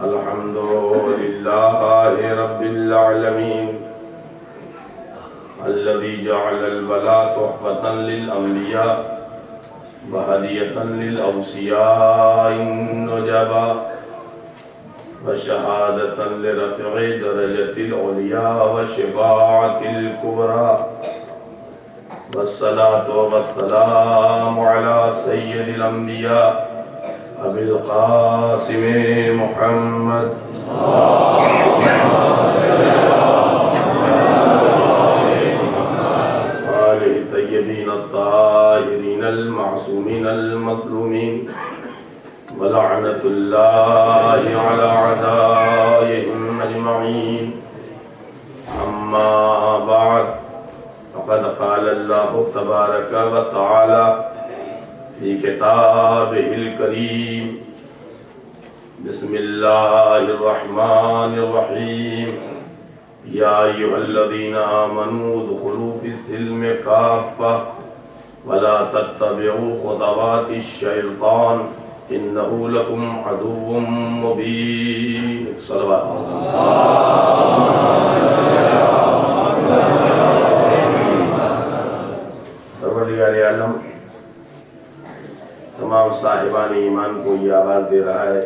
الحمد لله رب العالمين الذي جعل البلاء تحفة للأنبياء وهدية للأوصياء النجباء وشهادة لرفع درجة العليا وشفاعة الكبرى والصلاة والسلام على سيد الأنبياء أبي القاسم محمد آله الطيبين الطاهرين المعصومين المظلومين ولعنة الله على أعدائهم أجمعين. أما بعد فقد قال الله تبارك وتعالى في كتابه الكريم: بسم الله الرحمن الرحيم. يا أيها الذين آمنوا ادخلوا في السلم كافة ولا تتبعوا خطوات الشيطان إنه لكم عدو مبين. صلوات پروردگار عالم تمام صاحبان ایمان کو یہ آواز دے رہا ہے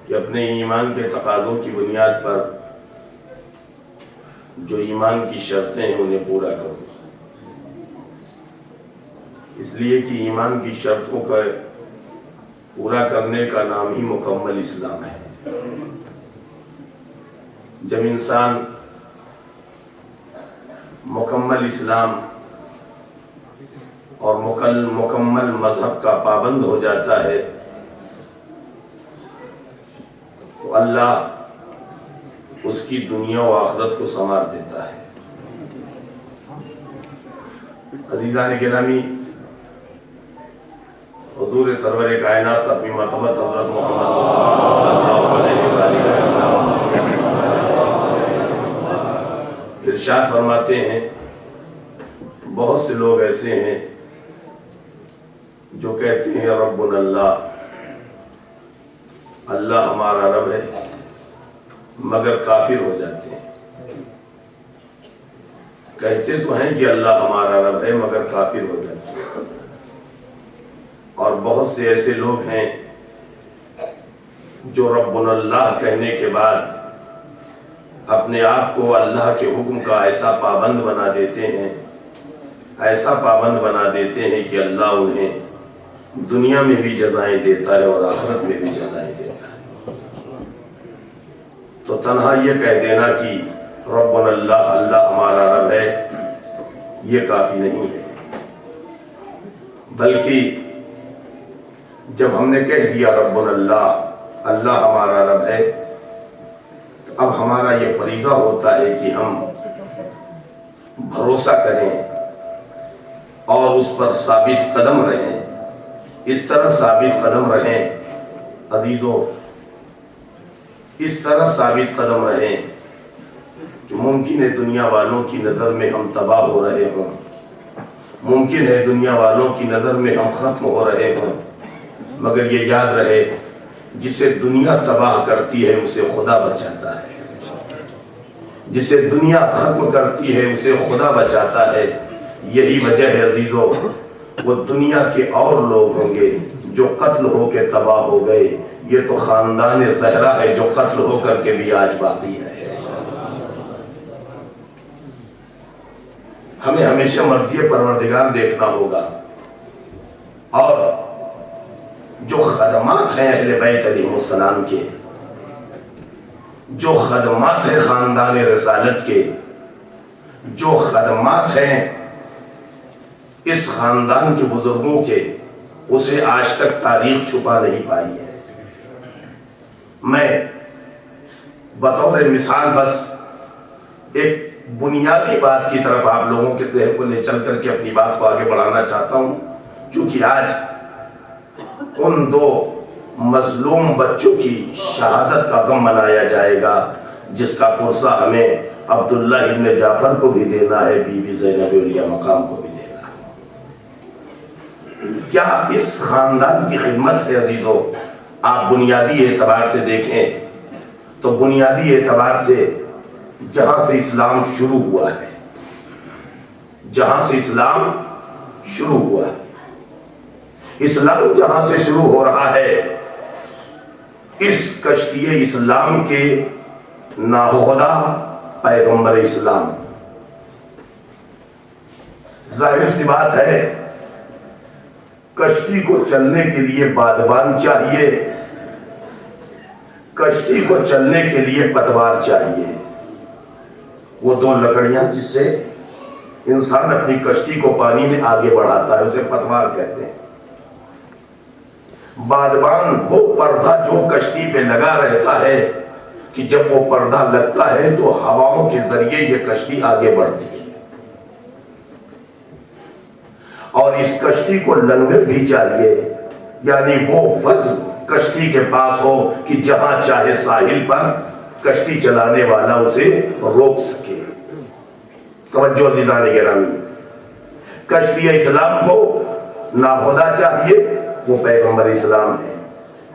کہ اپنے ایمان کے تقاضوں کی بنیاد پر جو ایمان کی شرطیں ہیں انہیں پورا کرو، اس لیے کہ ایمان کی شرطوں کا پورا کرنے کا نام ہی مکمل اسلام ہے۔ جب انسان مکمل اسلام اور مکمل مذہب کا پابند ہو جاتا ہے تو اللہ اس کی دنیا و آخرت کو سنوار دیتا ہے۔ عزیزان گرامی، حضور سرور کائنات ختم مرتبت حضرت محمد صلی اللہ علیہ وسلم ارشاد فرماتے ہیں، بہت سے لوگ ایسے ہیں جو کہتے ہیں ربنا اللہ، اللہ ہمارا رب ہے، مگر کافر ہو جاتے ہیں۔ کہتے تو ہیں کہ اللہ ہمارا رب ہے مگر کافر ہو جاتے ہیں۔ اور بہت سے ایسے لوگ ہیں جو ربنا اللہ کہنے کے بعد اپنے آپ کو اللہ کے حکم کا ایسا پابند بنا دیتے ہیں، ایسا پابند بنا دیتے ہیں کہ اللہ انہیں دنیا میں بھی جزائیں دیتا ہے اور آخرت میں بھی جزائیں دیتا ہے۔ تو تنہا یہ کہہ دینا کہ ربنا اللہ، اللہ ہمارا رب ہے، یہ کافی نہیں ہے، بلکہ جب ہم نے کہہ دیا ربنا اللہ، اللہ ہمارا رب ہے، تو اب ہمارا یہ فریضہ ہوتا ہے کہ ہم بھروسہ کریں اور اس پر ثابت قدم رہیں۔ اس طرح ثابت قدم رہیں عزیزو، اس طرح ثابت قدم رہیں کہ ممکن ہے دنیا والوں کی نظر میں ہم تباہ ہو رہے ہوں، ممکن ہے دنیا والوں کی نظر میں ہم ختم ہو رہے ہوں، مگر یہ یاد رہے جسے دنیا تباہ کرتی ہے اسے خدا بچاتا ہے، جسے دنیا ختم کرتی ہے اسے خدا بچاتا ہے۔ یہی وجہ ہے عزیزو، وہ دنیا کے اور لوگ ہوں گے جو قتل ہو کے تباہ ہو گئے، یہ تو خاندان زہرا ہے جو قتل ہو کر کے بھی آج باقی ہے۔ ہمیں ہمیشہ مرضی پروردگار دیکھنا ہوگا، اور جو خدمات ہیں اہل بیت علیہ السلام کے، جو خدمات ہیں خاندان رسالت کے، جو خدمات ہیں اس خاندان کے بزرگوں کے، اسے آج تک تاریخ چھپا نہیں پائی ہے۔ میں بطور مثال بس ایک بنیادی بات کی طرف آپ لوگوں کے ذہن کو لے چل کر کے اپنی بات کو آگے بڑھانا چاہتا ہوں، چونکہ آج ان دو مظلوم بچوں کی شہادت کا غم منایا جائے گا، جس کا پرسہ ہمیں عبداللہ ابن جعفر کو بھی دینا ہے، بی بی زینب علیہ مقام کو بھی دینا ہے۔ کیا اس خاندان کی خدمت ہے عزیزو؟ آپ بنیادی اعتبار سے دیکھیں تو بنیادی اعتبار سے جہاں سے اسلام شروع ہوا ہے، جہاں سے اسلام شروع ہوا ہے، اسلام جہاں سے شروع ہو رہا ہے، اس کشتی اسلام کے ناخدا پیغمبر اسلام، ظاہر سی بات ہے کشتی کو چلنے کے لیے بادبان چاہیے، کشتی کو چلنے کے لیے پتوار چاہیے، وہ دو لکڑیاں جس سے انسان اپنی کشتی کو پانی میں آگے بڑھاتا ہے اسے پتوار کہتے ہیں۔ بادبان وہ پردہ جو کشتی پہ لگا رہتا ہے کہ جب وہ پردہ لگتا ہے تو ہواؤں کے ذریعے یہ کشتی آگے بڑھتی ہے، اور اس کشتی کو لنگر بھی چاہیے، یعنی وہ فضل کشتی کے پاس ہو کہ جہاں چاہے ساحل پر کشتی چلانے والا اسے روک سکے۔ توجہ عزیزان گرامی، کشتی اسلام کو ناخدا چاہیے، وہ پیغمبر اسلام ہے۔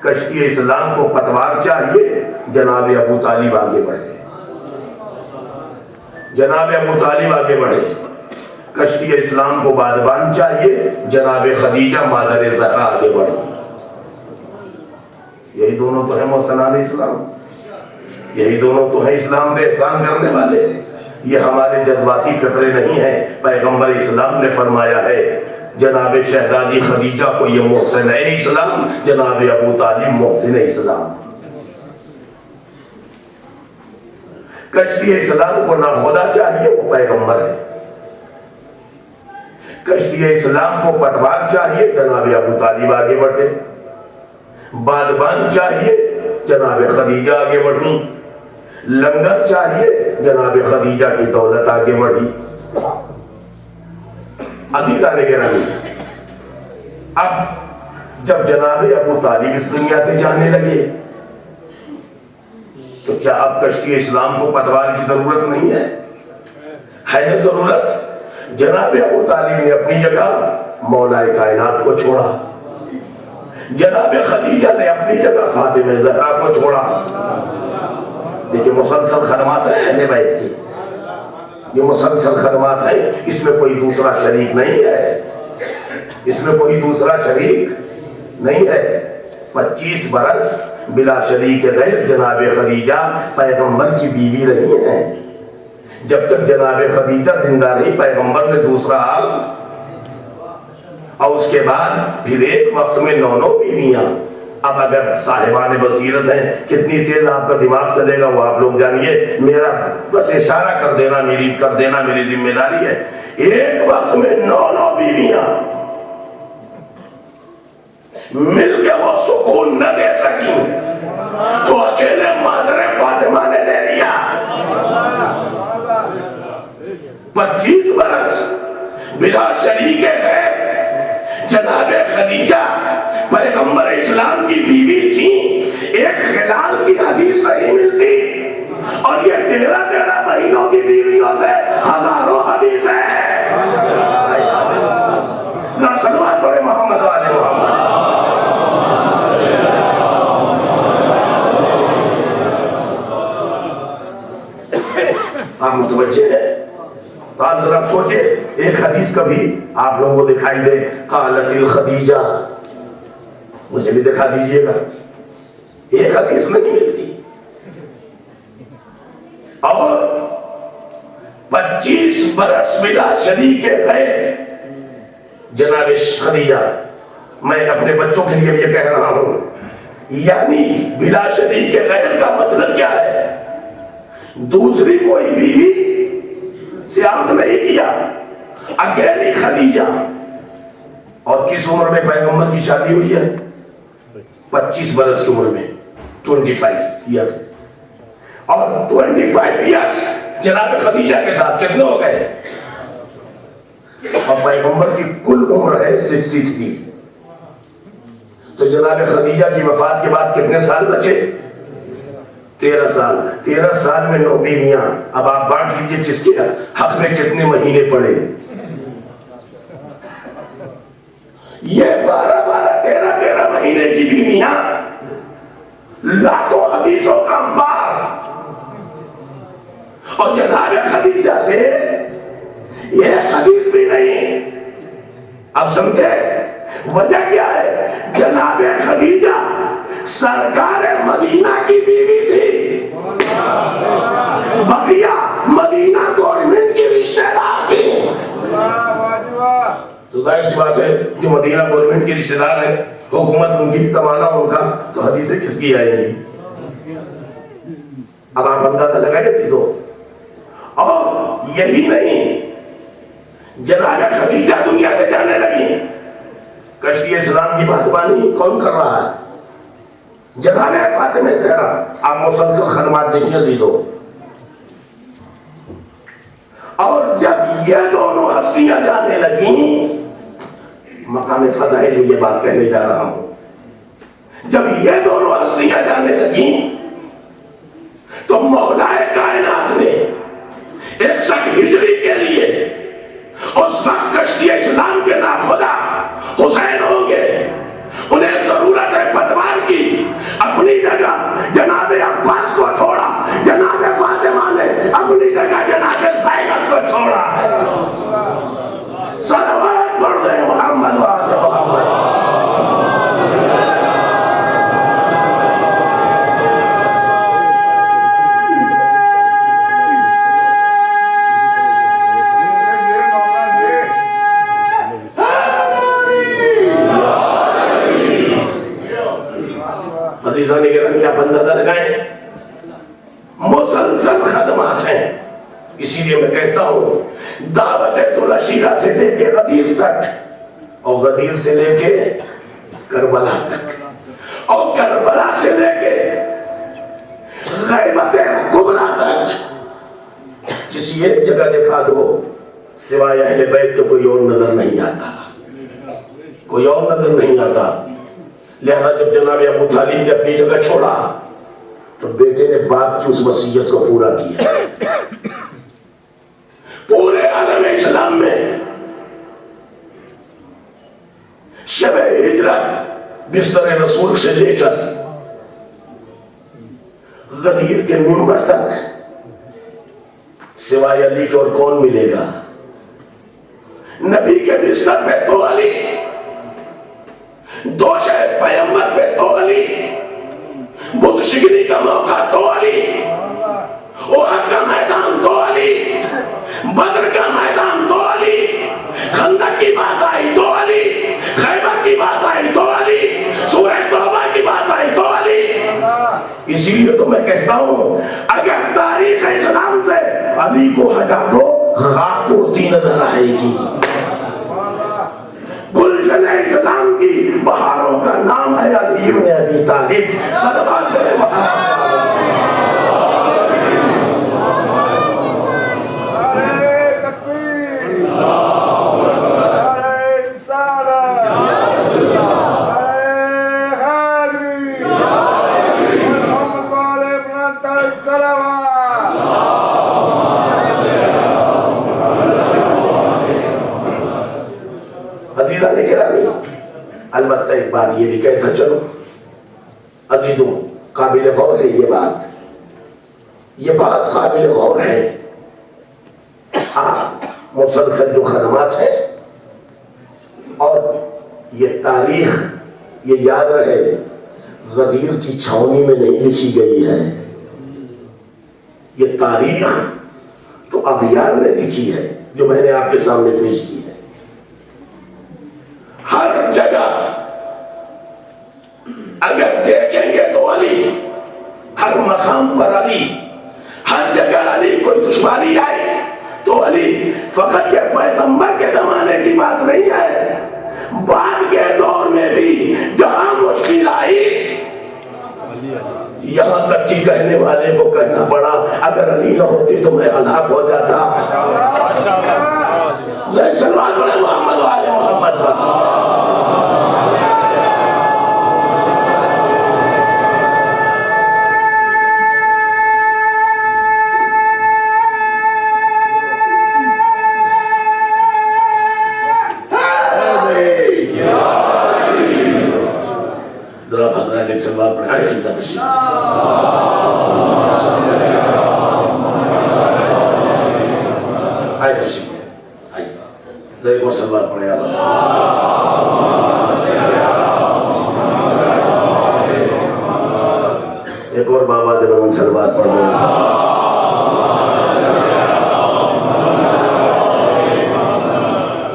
کشتی اسلام کو پتوار چاہیے، جناب ابو طالب آگے بڑھے، جناب ابو طالب آگے بڑھے۔ کشتی اسلام کو بادبان چاہیے، جناب خدیجہ مادر زہرا آگے بڑھے۔ یہی دونوں تو ہیں محسنان اسلام، یہی دونوں تو ہیں اسلام پہ احسان کرنے والے۔ یہ ہمارے جذباتی فطرے نہیں ہیں، پیغمبر اسلام نے فرمایا ہے جناب شہزادی خدیجہ کو یہ محسن اسلام، جناب ابو طالب محسن اسلام۔ کشتی اسلام کو ناخدا چاہیے، وہ پیغمبر ہے۔ کشتی اسلام کو پتوار چاہیے، جناب ابو طالب آگے بڑھے۔ بادبان چاہیے، جناب خدیجہ آگے بڑھی۔ لنگر چاہیے، جناب خدیجہ کی دولت آگے بڑھی۔ عزیزان گرامی، اب جب جناب ابو طالب اس دنیا سے جانے لگے تو کیا اب کشتی اسلام کو پتوار کی ضرورت نہیں ہے؟ ہے نا ضرورت؟ جناب ابو طالب نے اپنی جگہ مولا کائنات کو چھوڑا، جناب خدیجہ نے اپنی جگہ فاطمہ زہرا کو چھوڑا۔ دیکھیں مسلسل خدمات ہیں اہل بیت کی، یہ مسلسل خدمات ہیں، اس میں کوئی دوسرا شریک نہیں ہے، اس میں کوئی دوسرا شریک نہیں ہے۔ 25 برس بلا شریک غیر جناب خدیجہ پیغمبر کی بیوی رہی ہیں۔ جب تک جناب خدیجہ زندہ رہی پیغمبر نے دوسرا حال، اور اس کے بعد پھر ایک وقت میں 9 بیویاں۔ اب اگر صاحبان بصیرت ہیں، کتنی تیز آپ کا دماغ چلے گا وہ آپ لوگ جانیے، میرا بس اشارہ کر دینا میری ذمہ داری ہے۔ ایک وقت میں 9 بیویاں مل کے وہ سکون نہ دے سکیں تو اکیلے مادر فاطمہ نے دے دیا۔ 25 برس بلا شریک ہے جناب خدیجہ پیغمبر اسلام کی بیوی تھی، ایک خلال کی حدیث نہیں ملتی، اور یہ 13 مہینوں کی بیویوں سے ہزاروں حدیث ہے۔ صلوات پڑھے محمد والے محمد۔ آپ متوجہ ہیں؟ تو آپ ذرا سوچیں، ایک حدیث کبھی آپ لوگوں کو دکھائی دے، قالت الخدیجہ، مجھے بھی دکھا دیجئے گا، ایک حدیث نہیں ملتی۔ اور 25 برس بلا شریک غیر جناب خدیجہ، میں اپنے بچوں کے لیے بھی یہ کہہ رہا ہوں، یعنی بلا شریک غیر کا مطلب کیا ہے؟ دوسری کوئی بیوی سے عقد نہیں کیا، اکیلی خدیجہ۔ اور کس عمر میں پیغمبر کی شادی ہوئی ہے؟ 25 برس کی عمر میں، 25 ایئرس۔ اور 25 ایئرس جناب خدیجہ کے ساتھ کتنے ہو گئے؟ اور پیغمبر کی کل عمر ہے 63۔ تو جناب خدیجہ کی وفات کے بعد کتنے سال بچے؟ 13 سال۔ 13 سال میں 9 بیویاں۔ اب آپ بانٹ لیجئے کس کے حق میں کتنے مہینے پڑے۔ یہ 12 13 مہینے کی بیویاں لاکھوں حدیثوں کا انبار، اور جناب خدیجہ سے یہ حدیث بھی نہیں۔ اب سمجھے وجہ کیا ہے؟ جناب خدیجہ سرکار مدینہ کی بیوی تھی، بقیہ مدینہ گورنمنٹ کی رشتہ دار تھی۔ تو ظاہر سی بات ہے جو مدینہ گورنمنٹ کی رشتہ دار ہے، حکومت ان کی، زمانہ ان کا، تو حدیثیں کس کی آئیں گی؟ اب آپ اندازہ لگائیں چیزوں۔ اور یہی نہیں، جناب خدیجہ دنیا سے جانے لگی، کشتی اسلام کی باتبانی کون کر رہا ہے؟ جناب فاطمہ زہرا۔ آپ مسلسل خدمات دیکھیے چیزوں۔ اور جب یہ دونوں ہستیاں جانے لگیں، مقام فضائل میں یہ بات کہنے جا رہا ہوں، جب یہ دونوں ہستیاں جانے لگیں تو مولا کائنات نے 61 ہجری کے لیے اس وقت کشتی اسلام کے ناخدا حسین ہوں گے، انہیں ضرورت ہے پتوار کی، اپنی جگہ جناب عباس کو چھوڑا، جناب فاطمہ نے اپنی جگہ جناب زینب کو چھوڑا۔ صلوات پڑھ دیں محمد و آل محمد۔ عزیزان گرامی، آپ اندازہ لگائیں، مسلسل خدمات ہیں۔ اسی لیے میں کہتا ہوں دعوت ذوالعشیرہ سے لے کے غدیر تک، اور غدیر سے لے کے کربلا تک، اور کربلا سے لے کے غیبت کبریٰ تک، کسی ایک جگہ دکھا دو سوائے اہل بیت تو کوئی اور نظر نہیں آتا، کوئی اور نظر نہیں آتا۔ لہذا جب جناب ابو طالب نے اپنی جگہ چھوڑا تو بیٹے نے باپ کی اس وصیت کو پورا کیا۔ پورے عالم اسلام میں شب ہجرت بستر رسول سے لے کر غدیر کے منبر تک سوائے علی کو اور کون ملے گا؟ نبی کے بستر پہ تو علی، دوش پیغمبر پہ تو علی، بدھ شکنی کا موقع تو علی، احد کا میدان تو علی، بدر کا میدان تو علی، خندق کی بات آئی تو علی، خیبر کی بات آئی تو علی، سورہ توبہ کی بات آئی تو علی۔ اسی لیے تو میں کہتا ہوں اگر تاریخ اسلام سے علی کو ہٹا دو خاک اڑتی نظر آئے گی۔ گلشن اسلام کی بہاروں کا نام ہے علی بن ابی طالب۔ صلوات پڑھیں محمد۔ عزیزان گرامی، البتہ ایک بات یہ بھی کہتا چلو عزیزوں، قابل غور ہے یہ بات قابل غور ہے۔ آپ مسلسل جو خدمات ہیں، اور یہ تاریخ یہ یاد رہے غدیر کی چھاونی میں نہیں لکھی گئی ہے، یہ تاریخ تو اغیار نے لکھی ہے جو میں نے آپ کے سامنے پیش کی ہے۔ ہر جگہ اگر دیکھیں گے تو علی، ہر مقام پر علی، ہر جگہ علی، کوئی دشواری آئی تو علی۔ فقط یہ پیغمبر کے زمانے کی بات نہیں ہے، بعد کے دور میں بھی جہاں مشکل آئی، یہاں تک کہ کہنے والے کو کہنا پڑا اگر علی نہ ہوتی تو میں ہلاک ہو جاتا۔ صلوات پڑھیں محمد و آل محمد پر۔ Yeah. ذرا حضرات ایک سلوات پڑھیں. آئے خدمت تشریف آئے تشریف آئے ذرا ایک اور سلوات پڑھیں. ایک اور بابا دے بمن سلوات پڑھ رہے ہیں.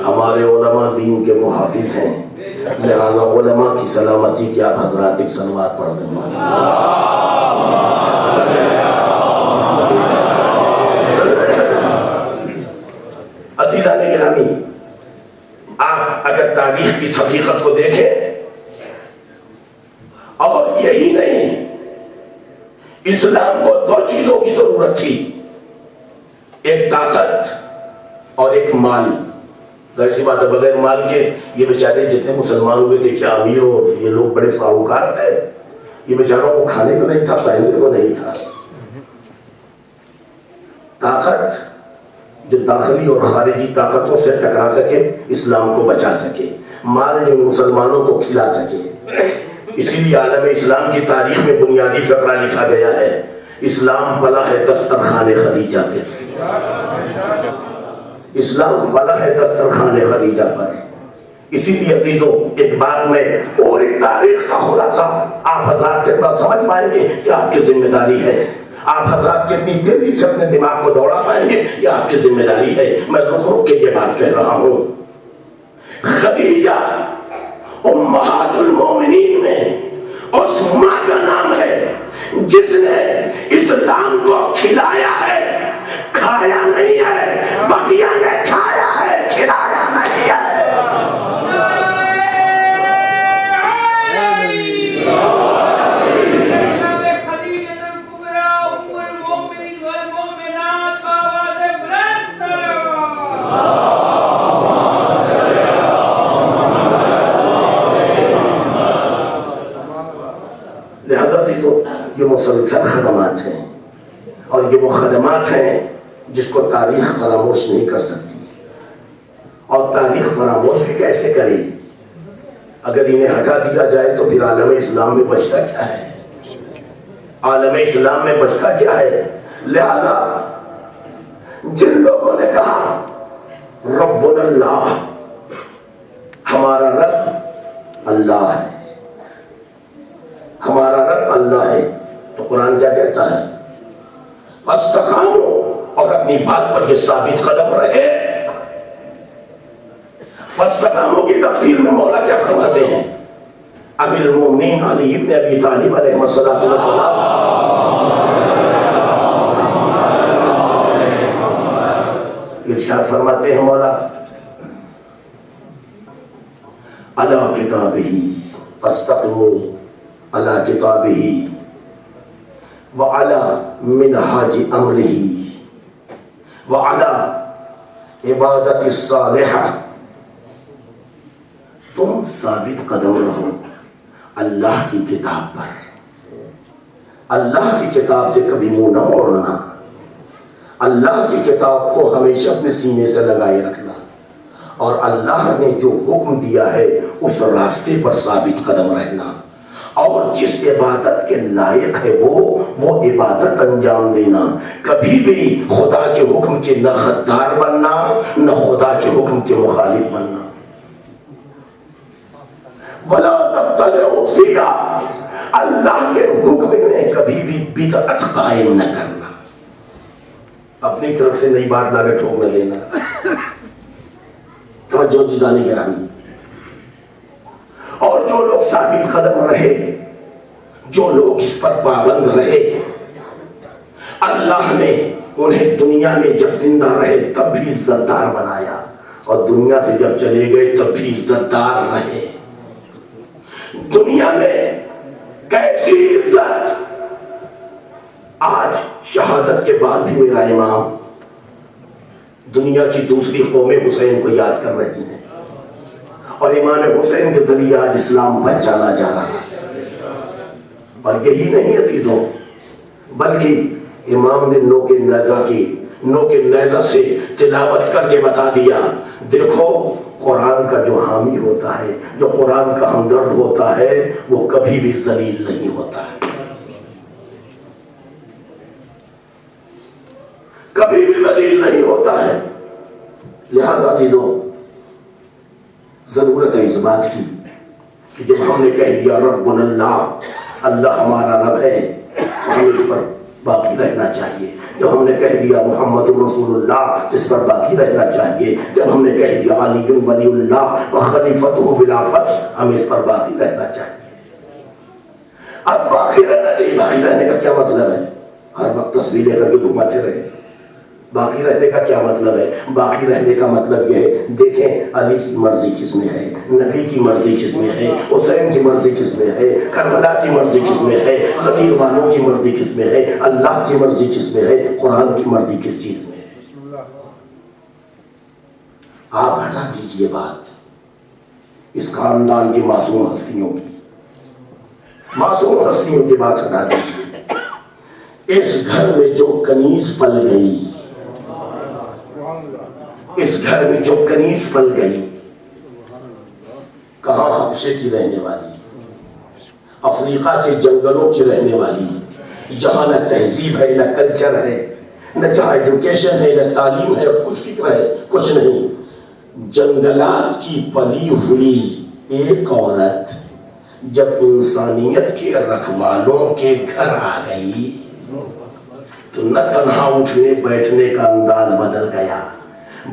ہمارے علماء دین کے محافظ ہیں، لہذا علماء کی سلامتی کی آپ حضرات ایک سلوات پڑھ دیں. عزیزان گرامی، آپ اگر تاریخ کی اس حقیقت کو دیکھیں، اور یہی نہیں، اسلام کو دو چیزوں کی ضرورت تھی، ایک طاقت اور ایک مال. ظاہر سی بات ہے بغیر مال کے یہ بیچارے جتنے مسلمان ہوئے تھے، کیا امیر اور یہ لوگ بڑے ساہوکار تھے، یہ بیچاروں کو کھانے کو نہیں تھا، پہننے کو نہیں تھا. طاقت جو داخلی اور خارجی طاقتوں سے ٹکرا سکے، اسلام کو بچا سکے. مال جو مسلمانوں کو کھلا سکے. اسی لیے عالم اسلام کی تاریخ میں بنیادی فقرہ لکھا گیا ہے، اسلام بلا ہے دسترخوان خدیجہ پر. اسلام بلا ہے دسترخوان خدیجہ پر. اسی لیے عزیزوں، ایک بات میں پوری تاریخ کا خلاصہ آپ حضرات کتنا سمجھ پائیں گے یہ آپ کی ذمہ داری ہے. آپ حضرات کتنی تیزی سے اپنے دماغ کو دوڑا پائیں گے یہ آپ کی ذمہ داری ہے. میں رک رک کے یہ بات کہہ رہا ہوں. خدیجہ امہات المومنین میں اس ماں کا نام ہے جس نے اسلام کو کھلایا ہے، کھایا نہیں ہے. بقیہ نے کھایا ہے، کھلایا نہیں ہے. یہ مسلسل خدمات ہیں، اور یہ وہ خدمات ہیں جس کو تاریخ فراموش نہیں کر سکتی. اور تاریخ فراموش بھی کیسے کرے؟ اگر انہیں ہٹا دیا جائے تو پھر عالم اسلام میں بچتا کیا ہے؟ عالم اسلام میں بچتا کیا ہے؟ لہذا جن لوگوں نے کہا ربنا اللہ، ہمارا رب اللہ ہے، ہمارا رب اللہ ہے، تو قرآن کیا کہتا ہے؟ فاستقاموا، اور اپنی بات پر یہ ثابت قدم رہے. فاستقاموا کی تفسیر میں مولا کیا فرماتے ہیں؟ امیر المومنین علی ابن ابی طالب علیہ السلام ارشاد فرماتے ہیں مولا علی کتابہ فاستقیموا علی کتابہ وعلی منہاج امرہ وعلی عبادت الصالحہ. تم ثابت قدم رہو اللہ کی کتاب پر. اللہ کی کتاب سے کبھی منہ نہ موڑنا. اللہ کی کتاب کو ہمیشہ اپنے سینے سے لگائے رکھنا، اور اللہ نے جو حکم دیا ہے اس راستے پر ثابت قدم رہنا. اور جس عبادت کے لائق ہے وہ عبادت انجام دینا. کبھی بھی خدا کے حکم کے نہ غدار بننا، نہ خدا کے حکم کے مخالف بننا. وَلَا تَبْتَدِعُوا فِيهَا، اللہ کے حکم میں کبھی بھی بدعت قائم نہ کرنا. اپنی طرف سے نئی بات لا کے ٹھوک نہ دینا. توجہ عزیزان گرامی. اور جو لوگ ثابت قدم رہے، جو لوگ اس پر پابند رہے، اللہ نے انہیں دنیا میں جب زندہ رہے تب بھی عزت دار بنایا، اور دنیا سے جب چلے گئے تب بھی عزت دار رہے. دنیا میں کیسی عزت! آج شہادت کے بعد بھی میرا امام دنیا کی دوسری قوم حسین کو یاد کر رہی ہیں، اور امام حسین کے ذریعے آج اسلام پہچانا جا رہا ہے. اور یہی نہیں عزیزوں، بلکہ امام نے نو کے نیزہ کی نو کے نیزہ سے تلاوت کر کے بتا دیا، دیکھو قرآن کا جو حامی ہوتا ہے، جو قرآن کا ہمدرد ہوتا ہے، وہ کبھی بھی ذلیل نہیں ہوتا ہے، کبھی بھی ذلیل نہیں ہوتا ہے۔ لہذا عزیزوں، ضرورت ہے اس بات کی کہ جب ہم نے کہہ دیا ربنا اللہ، اللہ ہمارا رب ہے، تو ہمیں اس پر باقی رہنا چاہیے۔ جب ہم نے کہہ دیا محمد رسول اللہ، اس پر باقی رہنا چاہیے۔ جب ہم نے کہہ دیا علی ولی اللہ وخلیفۃ بلا فتح، ہمیں اس پر باقی رہنا چاہیے۔ اب باقی رہنا چاہیے، باقی رہنے کا کیا مطلب ہے؟ ہر وقت تصویر لے کر کے گھماتے رہے۔ باقی رہنے کا کیا مطلب ہے؟ باقی رہنے کا مطلب یہ ہے، دیکھیں علی کی مرضی کس میں ہے، نبی کی مرضی کس میں ہے، حسین کی مرضی کس میں ہے، کربلا کی مرضی کس میں ہے، غدیر والوں کی مرضی کس میں ہے، اللہ کی مرضی کس میں ہے، قرآن کی مرضی کس چیز میں ہے۔ آپ ہٹا دیجئے بات اس خاندان کی معصوم ہستیوں کی، معصوم ہستیوں کی بات ہٹا دیجئے۔ اس گھر میں جو کنیز پل گئی، اس گھر میں جو کنیز پل گئی، کہاں حبشے کی رہنے والی، افریقہ کے جنگلوں کی رہنے والی، جہاں نہ تہذیب ہے، نہ کلچر ہے، نہ جہاں ایجوکیشن ہے، نہ تعلیم ہے، کچھ فکر ہے، کچھ نہیں، جنگلات کی پلی ہوئی ایک عورت جب انسانیت کے رکھوالوں کے گھر آ گئی تو نہ تنہا اٹھنے بیٹھنے کا انداز بدل گیا،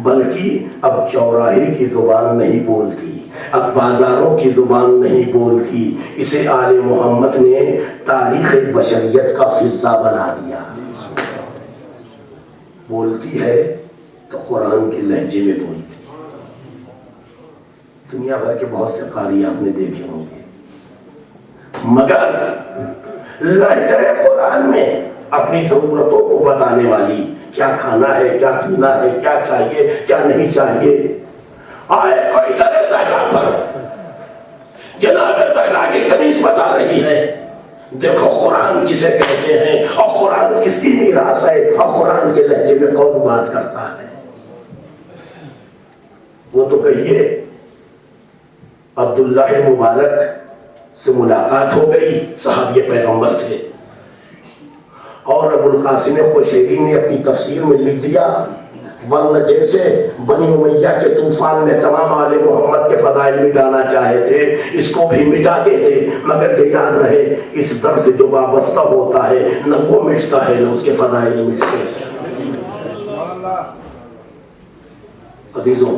بلکہ اب چوراہے کی زبان نہیں بولتی، اب بازاروں کی زبان نہیں بولتی، اسے آل محمد نے تاریخ بشریت کا فضہ بنا دیا۔ بولتی ہے تو قرآن کے لہجے میں بولتی۔ دنیا بھر کے بہت سے قاری آپ نے دیکھے ہوں گے، مگر لہجہ قرآن میں اپنی ضرورتوں کو بتانے والی، کیا کھانا ہے، کیا پینا ہے، کیا چاہیے، کیا نہیں چاہیے، آئے کوئی در زہرا پر جناب زہرا کی کنیز بتا رہی ہے، دیکھو قرآن کسے کہتے ہیں اور قرآن کس کی میراث ہے اور قرآن کے لہجے میں کون بات کرتا ہے۔ وہ تو کہیے عبداللہ مبارک سے ملاقات ہو گئی، صحابی پیغمبر تھے، اور ابو القاسم قشیری نے اپنی تفسیر میں لکھ دیا، ورنہ جیسے بنی امیہ کے طوفان میں تمام آل محمد کے فضائل مٹانا چاہے تھے، اس کو بھی مٹا دیتے، مگر یہ یاد رہے اس در سے جو وابستہ ہوتا ہے نہ وہ مٹتا ہے نہ اس کے فضائل مٹتے ہیں۔ عزیزوں،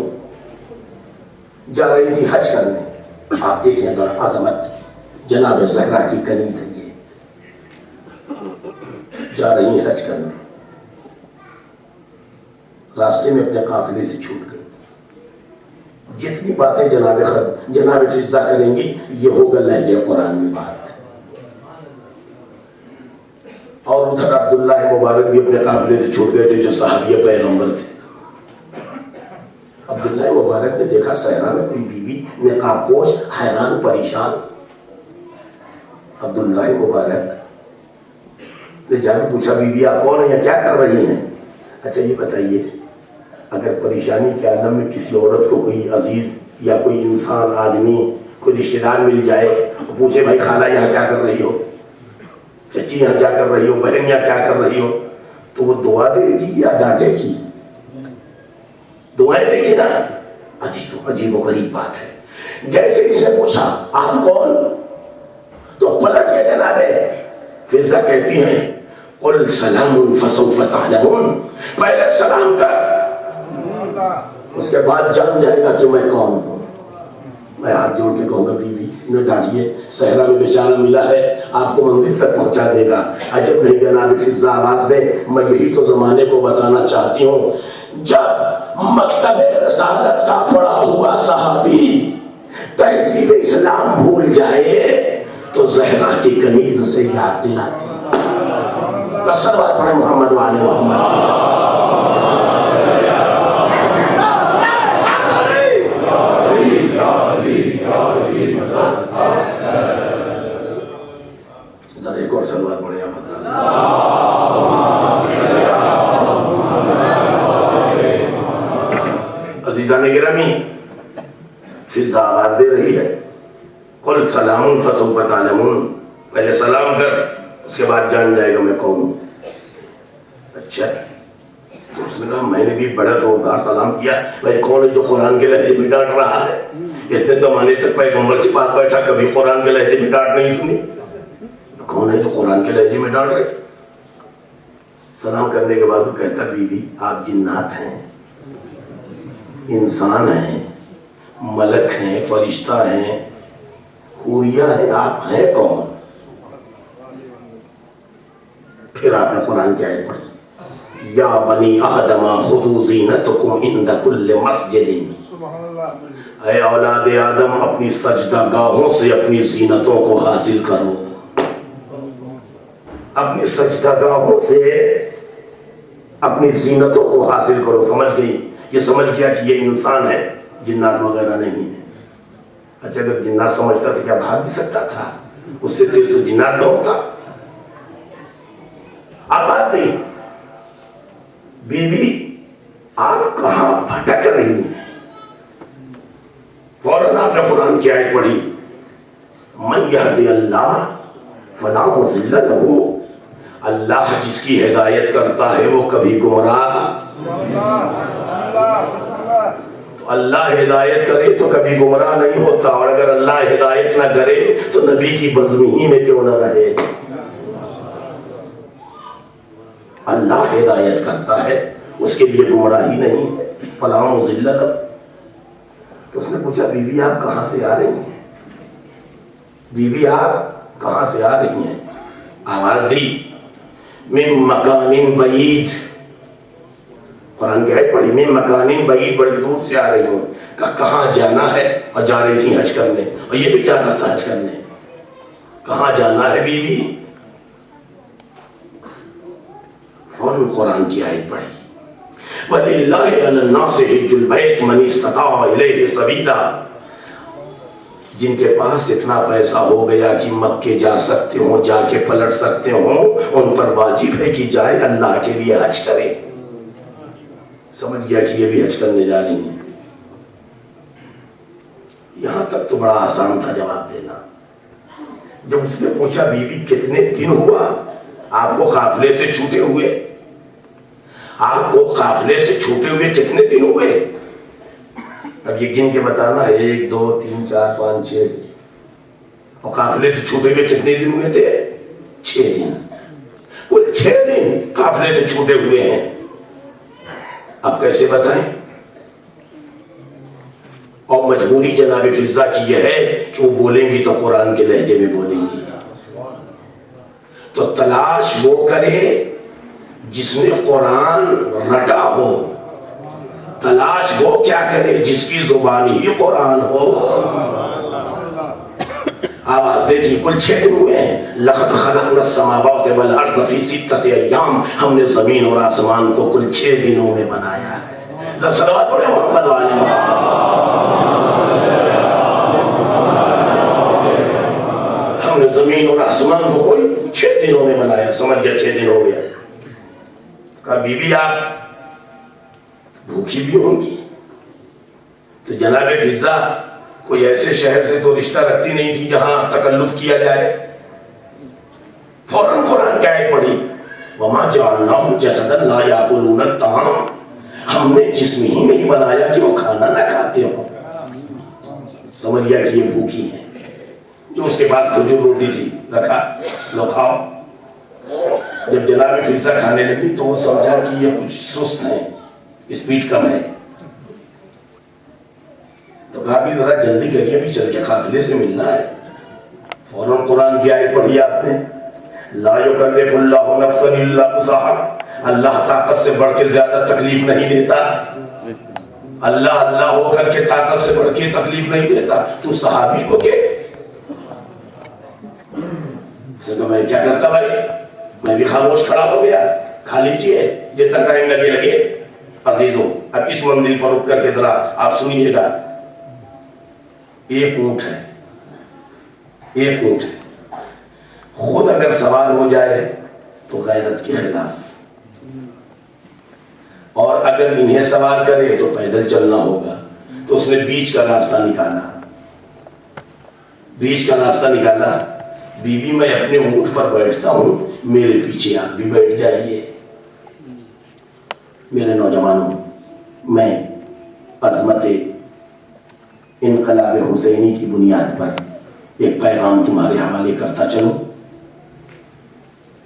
جا رہی تھی حج کرنے، آپ دیکھیں ذرا عظمت، جناب زہرا کی کنیز ہے، جا رہی ہیں حج کرنے، راستے میں اپنے قافلے سے چھوٹ گئی۔ جتنی باتیں جناب فضہ کریں گی یہ ہوگا لہجہ قرآن میں بات۔ اور ادھر عبداللہ مبارک بھی اپنے قافلے سے چھوٹ گئے تھے جو صحابی پیغمبر تھے۔ عبداللہ مبارک نے دیکھا صحرا میں کوئی بیوی نقاب پوش، حیران پریشان۔ عبداللہ مبارک نے جا کے پوچھا بیوی آپ کون ہیں، کیا کر رہی ہیں؟ اچھا یہ بتائیے، اگر پریشانی کے عالم میں کسی عورت کو کوئی عزیز یا کوئی انسان، آدمی، کوئی رشتہ دار مل جائے تو پوچھے بھائی خالہ یہاں کیا کر رہی ہو، چچی یہاں کیا کر رہی ہو، بہن یہاں کیا کر رہی ہو، تو وہ دعا دے گی یا ڈانٹے گی؟ دعائیں دے گی نا۔ عجیب و غریب بات ہے۔ جیسے اس نے پوچھا آپ کون، تو پلٹ کے جناب فضہ کہتی ہیں قل سلام فسوف تعلمون، پہلے سلام کر، اس کے بعد جان جائے گا کہ میں کون ہوں۔ میں ہاتھ جوڑ کے کہوں گا بیوی نہ ڈانٹیے، صحرا میں بیچارہ ملا ہے، آپ کو منزل تک پہنچا دے گا۔ عجب نہیں جناب فضہ آواز دے، میں یہی تو زمانے کو بتانا چاہتی ہوں، جب مکتب رسالت کا پڑا ہوا صحابی تہذیب اسلام بھول جائے تو زہرا کی کنیز سے یاد دلاتی۔ صلوات پڑھیں محمد وعلی محمد۔ ایک اور صلوات پڑھیں۔ عزیزان گرامی فضا آواز دے رہی ہے قل سلام فسوف تعلمون، پہلے سلام کر اس کے بعد جان جائے گا میں کون ہوں۔ اچھا، تو اس نے کہا میں نے بھی بڑا زوردار سلام کیا، بھائی کون ہے جو قرآن کے لہجے میں ڈانٹ رہا ہے؟ اتنے زمانے تک پیغمبر کے پاس بیٹھا کبھی قرآن کے لہجے میں ڈانٹ نہیں سنی، کون ہے جو قرآن کے لہجے میں ڈانٹ رہے؟ سلام کرنے کے بعد وہ کہتا بی بی آپ جنات ہیں، انسان ہیں، ملک ہیں، فرشتہ ہیں، حوریہ ہیں، آپ ہیں کون؟ پھر آپ نے قرآن کی آیت پڑھی یا بنی آدم خذوا زینتکم عند کل مسجد، اے اولاد آدم اپنی سجدہ گاہوں سے اپنی زینتوں کو حاصل کرو، اپنی سجدہ گاہوں سے اپنی زینتوں کو حاصل کرو۔ سمجھ گئی؟ یہ سمجھ گیا کہ یہ انسان ہے، جنات وغیرہ نہیں ہے۔ اچھا اگر جنات سمجھتا تھا کیا بھاگ بھی سکتا تھا؟ اس سے تیز تو جنات دوڑتا۔ آواز دی بی بی آپ کہاں بھٹک رہی ہیں؟ فوراً آپ نے قرآن کی آیت پڑھی من یہدی اللہ فلا مضل لہ، اللہ جس کی ہدایت کرتا ہے وہ کبھی گمراہ، تو اللہ ہدایت کرے تو کبھی گمراہ نہیں ہوتا، اور اگر اللہ ہدایت نہ کرے تو نبی کی بزم ہی میں کیوں نہ رہے۔ اللہ ہدایت کرتا ہے اس کے لیے گمراہی نہیں ہے، فلا مضل لہ۔ تو اس نے پوچھا بی بی آپ کہاں سے آ رہی ہیں؟ بی بی آپ کہاں سے آ رہی ہیں؟ آواز دی من مکان بعید، قرآن کی آیت پڑھی من مکان بعید، بڑی دور سے آ رہی ہوں۔ کہاں جانا ہے؟ اور جا رہی تھی حج کرنے، اور یہ بھی جانا تھا حج کرنے۔ کہاں جانا ہے بی بی؟ فوراً قرآن کی آیت پڑھی وَلِلَّهِ عَلَى النَّاسِ حِجُّ الْبَيْتِ مَنِ اسْتَطَاعَ إِلَيْهِ سَبِيلًا، جن کے پاس اتنا پیسہ ہو گیا کہ مکے جا سکتے ہوں، جا کے پلٹ سکتے ہوں، ان پر واجب ہے کہ جائے اللہ کے لیے حج کرے۔ سمجھ گیا کہ یہ بھی حج کرنے جا رہی ہیں۔ یہاں تک تو بڑا آسان تھا جواب دینا۔ جب اس نے پوچھا بی بی کتنے دن ہوا آپ کو قافلے سے چھوٹے ہوئے؟ آپ کو قافلے سے چھوٹے ہوئے کتنے دن ہوئے؟ اب یہ گن کے بتانا ہے 1 2 3 4 5 6، اور قافلے سے چھوٹے ہوئے کتنے دن ہوئے تھے؟ 6 دن، کل 6 دن قافلے سے چھوٹے ہوئے ہیں۔ اب کیسے بتائیں؟ اور مجبوری جناب فضا کی یہ ہے کہ وہ بولیں گی تو قرآن کے لہجے میں بولیں گی، تو تلاش وہ کرے جس نے قرآن رٹا ہو، تلاش وہ کیا کرے جس کی زبان ہی قرآن ہو۔ آواز دے دی کل 6 دن ہوئے ہیں۔ لَقَدْ خَلَقْنَا السَّمَاوَاتِ وَالْأَرْضَ فِي سِتَّةِ أَيَّامٍ، ہم نے زمین اور آسمان کو کل 6 دنوں میں بنایا ہے۔ صلوات پڑھیں محمد وعلی محمد۔ ہم نے زمین اور آسمان کو کل 6 دنوں میں بنایا۔ سمجھ گیا 6 دن ہو گیا۔ کہا بی بی آپ بھوکی بھی ہوں گی؟ تو جناب فضا کوئی ایسے شہر سے تو رشتہ رکھتی نہیں تھی جہاں تکلف کیا جائے۔ فوراً قرآن کی آیت پڑھی وَمَا جَعَلْنَاهُمْ جَسَدًا لَا يَأْكُلُونَ الطَّعَامَ، ہم نے جسم ہی نہیں بنایا کہ وہ کھانا نہ کھاتے ہوں۔ سمجھ گیا کہ یہ بھوکی ہیں۔ جو اس کے بعد کھجور روٹی تھی رکھا، لو کھاؤ۔ جب جناب فضا کھانے لگی تو وہ سمجھا کہ یہ کچھ سست ہے، اسپیڈ کم ہے، تو کہا کہ ذرا جلدی کریے، ابھی چل کے قافلے سے ملنا ہے۔ فوراً قرآن کی آیت پڑھی آپ نے لا یکلف اللہ نفسا الا وسعہا، اللہ طاقت سے بڑھ کے زیادہ تکلیف نہیں دیتا۔ اللہ اللہ ہو کر کے طاقت سے بڑھ کے تکلیف نہیں دیتا۔ تو صحابی کو کہ میں کیا کرتا بھائی، میں بھی خاموش کھڑا ہو گیا، کھا لیجیے جتنا ٹائم لگے۔ عزیزو اب اس منزل پر رک کر کے ذرا آپ سنیے گا، ایک اونٹ ہے، ایک اونٹ ہے، خود اگر سوار ہو جائے تو غیرت کے خلاف، اور اگر انہیں سوار کرے تو پیدل چلنا ہوگا. تو اس نے بیچ کا راستہ نکالا. بیچ کا راستہ نکالا. بی بی میں اپنے اونٹ پر بیٹھتا ہوں, میرے پیچھے آپ بھی بیٹھ جائیے. میرے نوجوانوں, میں عظمت انقلاب حسینی کی بنیاد پر ایک پیغام تمہارے حوالے کرتا چلوں.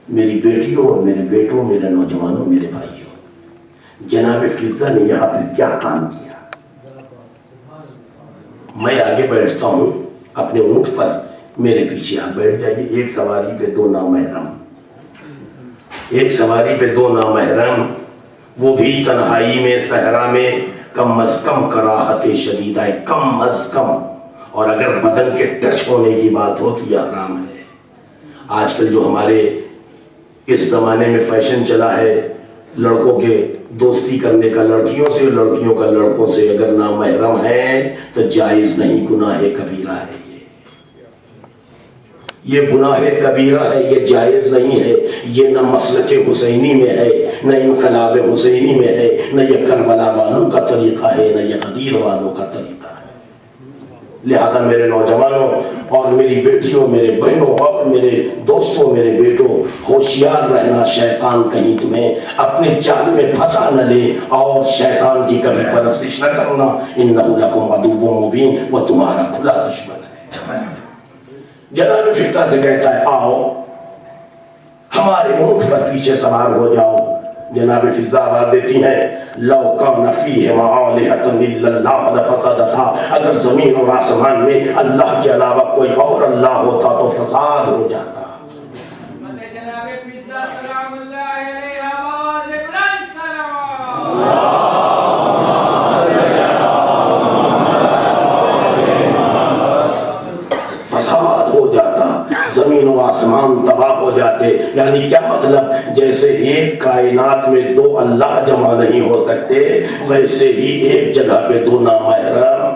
میری بیٹیوں اور میرے بیٹوں, میرے نوجوانوں, میرے بھائیوں, جناب فضہ نے یہاں پر کیا کام کیا. میں آگے بیٹھتا ہوں اپنے اونٹ پر, میرے پیچھے آپ بیٹھ جائیے. ایک سواری پہ دو نامحرم, ایک سواری پہ دو نامحرم, وہ بھی تنہائی میں صحرا میں, کم از کم کراہت شدیدہ ہے, کم از کم. اور اگر بدن کے ٹچ ہونے کی بات ہو تو یہ حرام ہے. آج کل جو ہمارے اس زمانے میں فیشن چلا ہے لڑکوں کے دوستی کرنے کا لڑکیوں سے, لڑکیوں کا لڑکوں سے, اگر نامحرم ہے تو جائز نہیں, گناہ کبیرہ ہے. یہ گناہ کبیرہ ہے, یہ جائز نہیں ہے. یہ نہ مسلک حسینی میں ہے, نہ انقلاب حسینی میں ہے, نہ یہ کربلا والوں کا طریقہ ہے, نہ یہ غدیر والوں کا طریقہ ہے. لہذا میرے نوجوانوں اور میری بیٹیوں, میرے بہنوں اور میرے دوستوں, میرے بیٹوں, ہوشیار رہنا. شیطان کہیں تمہیں اپنے جال میں پھنسا نہ لے, اور شیطان کی کبھی پرستش نہ کرنا. انہ لکم عدو مبین, وہ تمہارا کھلا دشمن ہے. جناب فضہ سے کہتا ہے آؤ ہمارے اونٹ پر پیچھے سوار ہو جاؤ. جناب فضہ آواز دیتی ہیں لو کان فیہما آلہۃ الا اللہ لفسدتا, اگر زمین اور آسمان میں اللہ کے علاوہ کوئی اور اللہ ہوتا تو فساد ہو جاتا. جناب فضہ سلام اللہ علیہ آواز بلند سلام. فساد ہو جاتا, زمین و آسمان تباہ ہو جاتے. یعنی کیا مطلب, جیسے ایک کائنات میں دو اللہ جمع نہیں ہو سکتے, ویسے ہی ایک جگہ پہ دو نامحرم,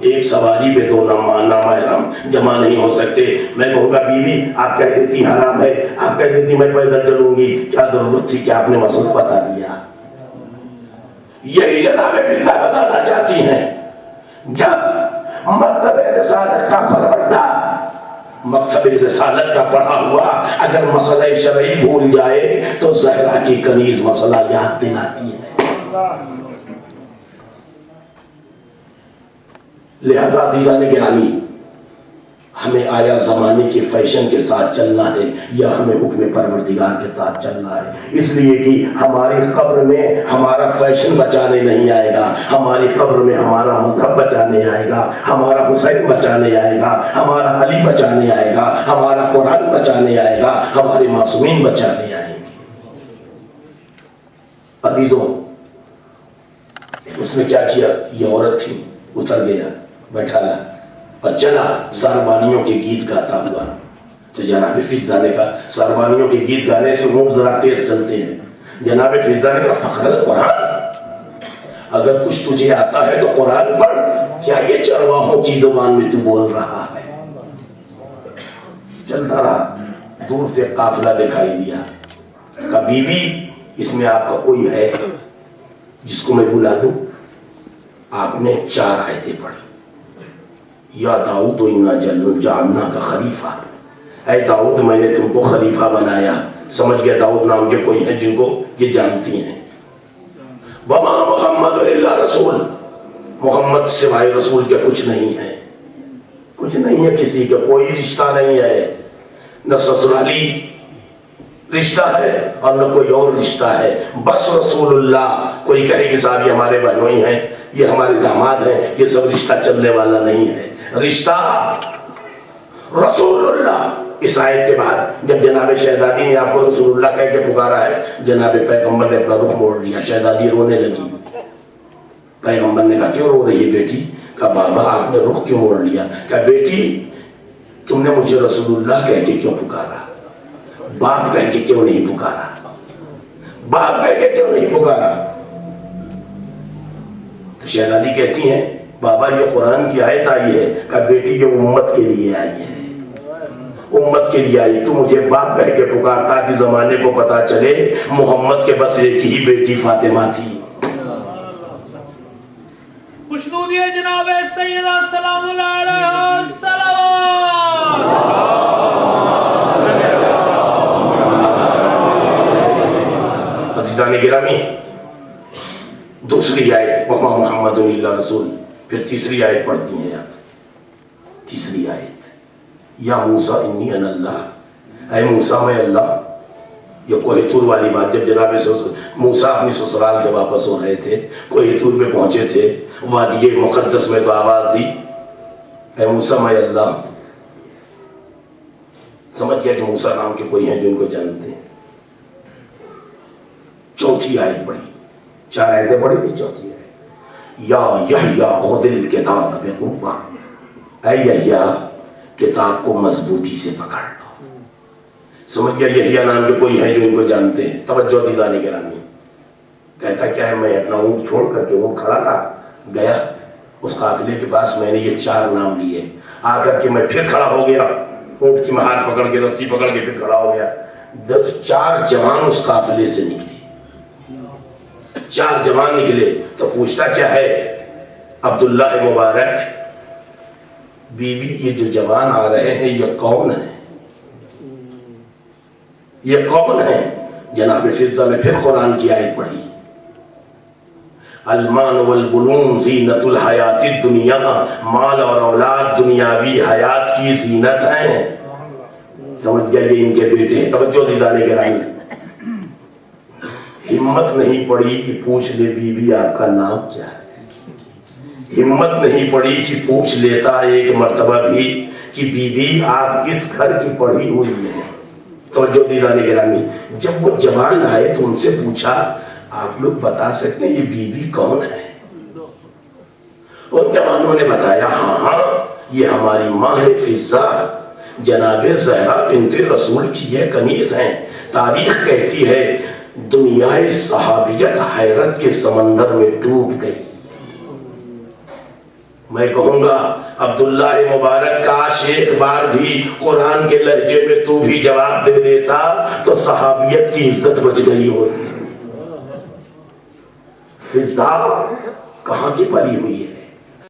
ایک سواری پہ دو نامحرم جمع نہیں ہو سکتے. میں کہوں گا بیوی آپ کہہ دیتی حرام ہے, آپ کہہ دیتی میں پیدل چلوں گی, کیا ضرورت تھی کہ آپ نے مسئلہ بتا دیا. یہی جناب فضہ بتانا چاہتی ہیں. جب مکتب رسالت کا پروردہ, مکتب رسالت کا پڑھا ہوا اگر مسئلہ شرعی بھول جائے تو زہرا کی کنیز مسئلہ یاد دلاتی ہے. لہذا عزیزان گرامی, ہمیں آیا زمانے کے فیشن کے ساتھ چلنا ہے یا ہمیں حکم پروردگار کے ساتھ چلنا ہے. اس لیے کہ ہماری قبر میں ہمارا فیشن بچانے نہیں آئے گا, ہماری قبر میں ہمارا مذہب بچانے آئے گا, ہمارا حسین بچانے آئے گا, ہمارا علی بچانے آئے گا, ہمارا قرآن بچانے آئے گا, ہمارے معصومین بچانے آئیں گے. عزیزوں, اس نے کیا کیا, یہ عورت تھی, اتر گیا, بیٹھا لا اور چلا ساربانیوں کے گیت گاتا ہوا. تو جناب فضہ نے کہا ساربانیوں کے گیت گانے سے منہ ذرا تیز چلتے ہیں. جناب فضہ نے کہا فخر القرآن, اگر کچھ تجھے آتا ہے تو قرآن پڑھ, کیا یہ چرواہوں کی زبان میں تو بول رہا ہے. چلتا رہا, دور سے قافلہ دکھائی دیا. کہا بی بی اس میں آپ کا کوئی ہے جس کو میں بلا دوں. آپ نے 4 آیتیں پڑھی. یا داؤد انا جعلنا کا خلیفہ, اے داؤد میں نے تم کو خلیفہ بنایا. سمجھ گیا داؤد نام کے کوئی ہیں جن کو یہ جانتی ہیں. وما محمد الا رسول, محمد سوائے رسول کے کچھ نہیں ہے, کچھ نہیں ہے, کسی کا کوئی رشتہ نہیں ہے, نہ سسرالی رشتہ ہے اور نہ کوئی اور رشتہ ہے, بس رسول اللہ. کوئی کہے کہ صاحب یہ ہمارے بہنوئی ہیں, یہ ہمارے داماد ہیں, یہ سب رشتہ چلنے والا نہیں ہے. رشتہ رسول اللہ. اس آیت کے بعد جب جناب شہزادی نے آپ کو رسول اللہ کہہ کے پکارا ہے, جناب پیغمبر نے اپنا رخ موڑ لیا. شہزادی رونے لگی. پیغمبر نے کہا کیوں رو رہی ہے بیٹی؟ کہا بابا آپ نے رخ کیوں موڑ لیا؟ کہا بیٹی تم نے مجھے رسول اللہ کہہ کے کیوں پکارا, باپ کہہ کے کیوں نہیں پکارا, باپ کہہ کے کیوں نہیں پکارا؟ تو شہزادی کہتی ہیں بابا یہ قرآن کی آیت آئی ہے. کہا بیٹی یہ امت کے لیے آئی ہے, امت کے لیے آئی، تو مجھے باپ کہہ کے پکارتا کہ زمانے کو پتا چلے محمد کے بس ایک ہی بیٹی فاطمہ تھی۔ خوشنودی ہے جناب سیدہ سلام اللہ علیہ السلام۔ عزیزان گرامی، دوسری آیت وما محمد الا رسول، پھر تیسری آیت پڑھتی ہیں آپ۔ تیسری آیت، یا موسیٰ انی انا اللہ، اے موسیٰ میں اللہ۔ یہ کوہ طور والی بات، جب جناب موسیٰ اپنی سسرال سے واپس ہو رہے تھے، کوہ طور پہ پہنچے تھے، وادی مقدس میں تو آواز دی، اے موسیٰ میں اللہ۔ سمجھ گیا کہ موسیٰ نام کے کوئی ہیں جو ان کو جانتے ہیں۔ چوتھی آیت پڑھی، 4 آیتیں پڑھی تھی، چوتھی آیت، یا یحییٰ خذ الکتاب بقوہ، اے یحییٰ کتاب کو مضبوطی سے پکڑ لو۔ سمجھ گیا یحییٰ نام کے کوئی ہے جو ان کو جانتے ہیں۔ توجہ دیدان گرامی، کہتا کیا ہے، میں اپنا اونٹ چھوڑ کر کے اونٹ کھڑا رہا، گیا اس قافلے کے پاس، میں نے یہ 4 نام لیے، آ کر کے میں پھر کھڑا ہو گیا، اونٹ کی مہار پکڑ کے، رسی پکڑ کے پھر کھڑا ہو گیا۔ 4 جوان اس قافلے سے نکلے، 4 جوان نکلے تو پوچھتا کیا ہے، عبداللہ مبارک بی بی یہ جو جوان آ رہے ہیں یہ کون ہیں، یہ کون ہیں؟ جناب فضہ نے پھر قرآن کی آیت پڑھی، المال والبنون زینت الحیات الدنیا، مال اور اولاد دنیاوی حیات کی زینت ہیں۔ سمجھ گیا یہ ان کے بیٹے ہیں۔ توجہ دیدان گرامی، ہمت نہیں پڑی کہ پوچھ لے بی بی آپ کا نام کیا ہے، ہمت نہیں پڑی کہ پوچھ لیتا ایک مرتبہ بھی کہ بی بی آپ کس گھر کی پڑھی ہوئی ہے۔ توجہ دیدان گرامی، جب وہ جوان آئے تو ان سے پوچھا آپ لوگ بتا سکتے ہیں یہ بی بی کون ہے؟ ان جوانوں نے بتایا ہاں یہ ہماری ماں ہے فضہ، جناب زہرا بنت رسول کی یہ کنیز ہیں۔ تاریخ کہتی ہے دنیائے صحابیت حیرت کے سمندر میں ڈوب گئی۔ میں کہوں گا عبداللہ مبارک کاش ایک بار بھی قرآن کے لہجے میں تو بھی جواب دے دیتا تو صحابیت کی عزت بچ گئی ہوتی۔ فضہ کہاں کی پڑی ہوئی ہے؟